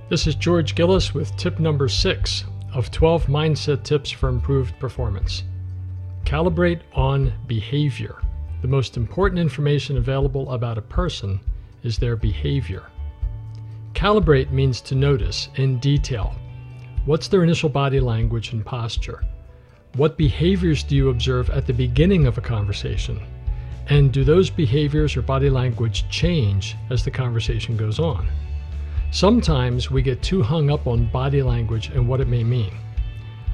This is George Gillis with tip number 6 of 12 mindset tips for improved performance. Calibrate on behavior. The most important information available about a person is their behavior. Calibrate means to notice in detail. What's their initial body language and posture? What behaviors do you observe at the beginning of a conversation? And do those behaviors or body language change as the conversation goes on? Sometimes we get too hung up on body language and what it may mean.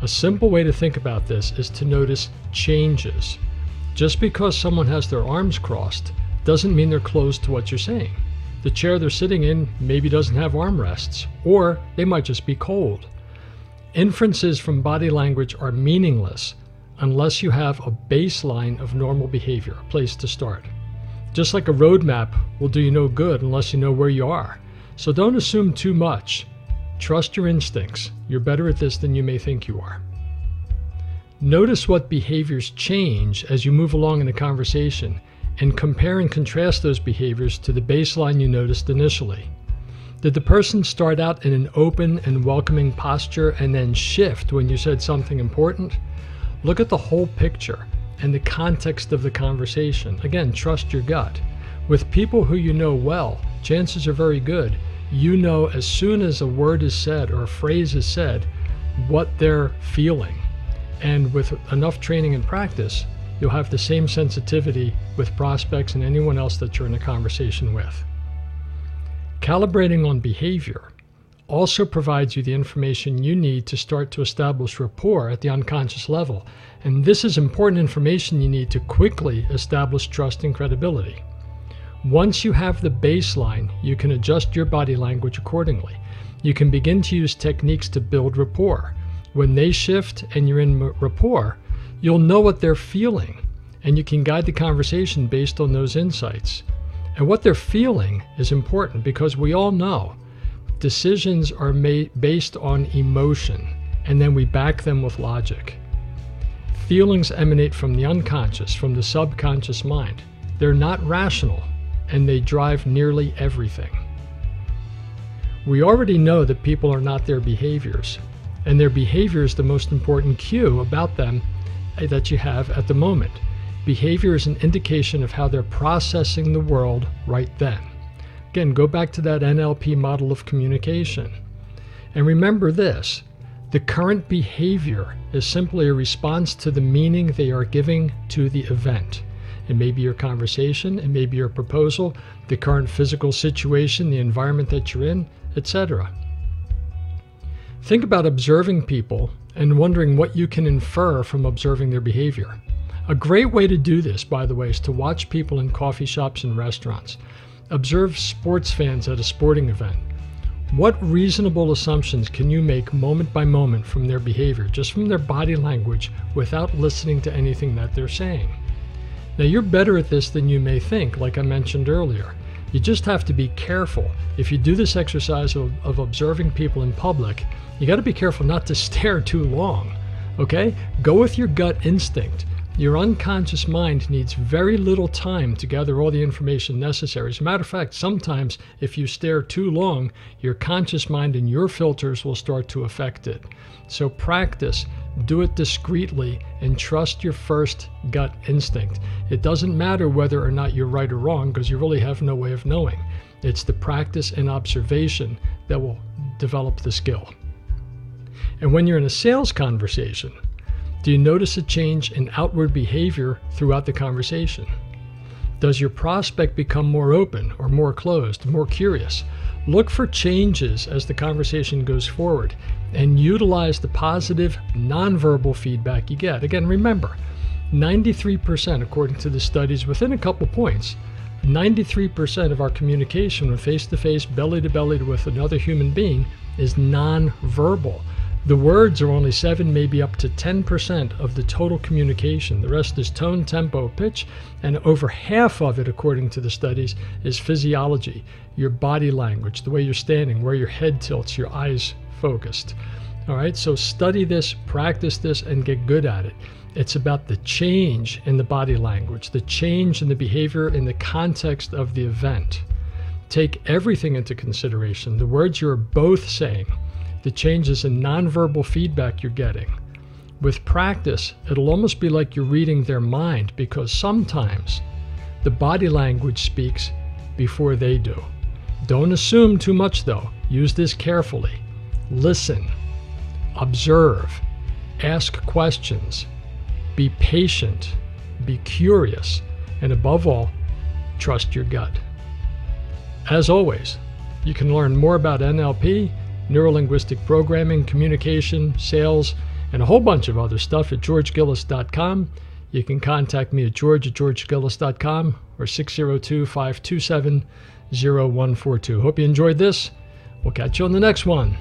A simple way to think about this is to notice changes. Just because someone has their arms crossed doesn't mean they're closed to what you're saying. The chair they're sitting in maybe doesn't have armrests, or they might just be cold. Inferences from body language are meaningless unless you have a baseline of normal behavior, a place to start. Just like a roadmap will do you no good unless you know where you are. So don't assume too much. Trust your instincts. You're better at this than you may think you are. Notice what behaviors change as you move along in a conversation and compare and contrast those behaviors to the baseline you noticed initially. Did the person start out in an open and welcoming posture and then shift when you said something important? Look at the whole picture and the context of the conversation. Again, trust your gut. With people who you know well, chances are very good you know as soon as a word is said or a phrase is said what they're feeling. And with enough training and practice, you'll have the same sensitivity with prospects and anyone else that you're in a conversation with. Calibrating on behavior also provides you the information you need to start to establish rapport at the unconscious level. And this is important information you need to quickly establish trust and credibility. Once you have the baseline, you can adjust your body language accordingly. You can begin to use techniques to build rapport. When they shift and you're in rapport, you'll know what they're feeling, and you can guide the conversation based on those insights. And what they're feeling is important because we all know decisions are made based on emotion, and then we back them with logic. Feelings emanate from the unconscious, from the subconscious mind. They're not rational, and they drive nearly everything. We already know that people are not their behaviors, and their behavior is the most important cue about them that you have at the moment. Behavior is an indication of how they're processing the world right then. Again, go back to that NLP model of communication. And remember this, the current behavior is simply a response to the meaning they are giving to the event. It may be your conversation, it may be your proposal, the current physical situation, the environment that you're in, etc. Think about observing people and wondering what you can infer from observing their behavior. A great way to do this, by the way, is to watch people in coffee shops and restaurants. Observe sports fans at a sporting event. What reasonable assumptions can you make moment by moment from their behavior, just from their body language, without listening to anything that they're saying? Now, you're better at this than you may think, like I mentioned earlier. You just have to be careful. If you do this exercise of observing people in public, you got to be careful not to stare too long, okay? Go with your gut instinct. Your unconscious mind needs very little time to gather all the information necessary. As a matter of fact, sometimes if you stare too long, your conscious mind and your filters will start to affect it. So practice, do it discreetly, and trust your first gut instinct. It doesn't matter whether or not you're right or wrong because you really have no way of knowing. It's the practice and observation that will develop the skill. And when you're in a sales conversation, do you notice a change in outward behavior throughout the conversation? Does your prospect become more open or more closed, more curious? Look for changes as the conversation goes forward and utilize the positive nonverbal feedback you get. Again, remember, 93%, according to the studies, within a couple points, 93% of our communication when face-to-face, belly-to-belly with another human being is nonverbal. The words are only 7, maybe up to 10% of the total communication. The rest is tone, tempo, pitch, and over half of it, according to the studies, is physiology, your body language, the way you're standing, where your head tilts, your eyes focused. All right, so study this, practice this, and get good at it. It's about the change in the body language, the change in the behavior in the context of the event. Take everything into consideration, the words you're both saying, the changes in nonverbal feedback you're getting. With practice, it'll almost be like you're reading their mind, because sometimes the body language speaks before they do. Don't assume too much though. Use this carefully. Listen, observe, ask questions, be patient, be curious, and above all, trust your gut. As always, you can learn more about NLP, neuro-linguistic programming, communication, sales, and a whole bunch of other stuff at georgegillis.com. You can contact me at george@georgegillis.com or 602-527-0142. Hope you enjoyed this. We'll catch you on the next one.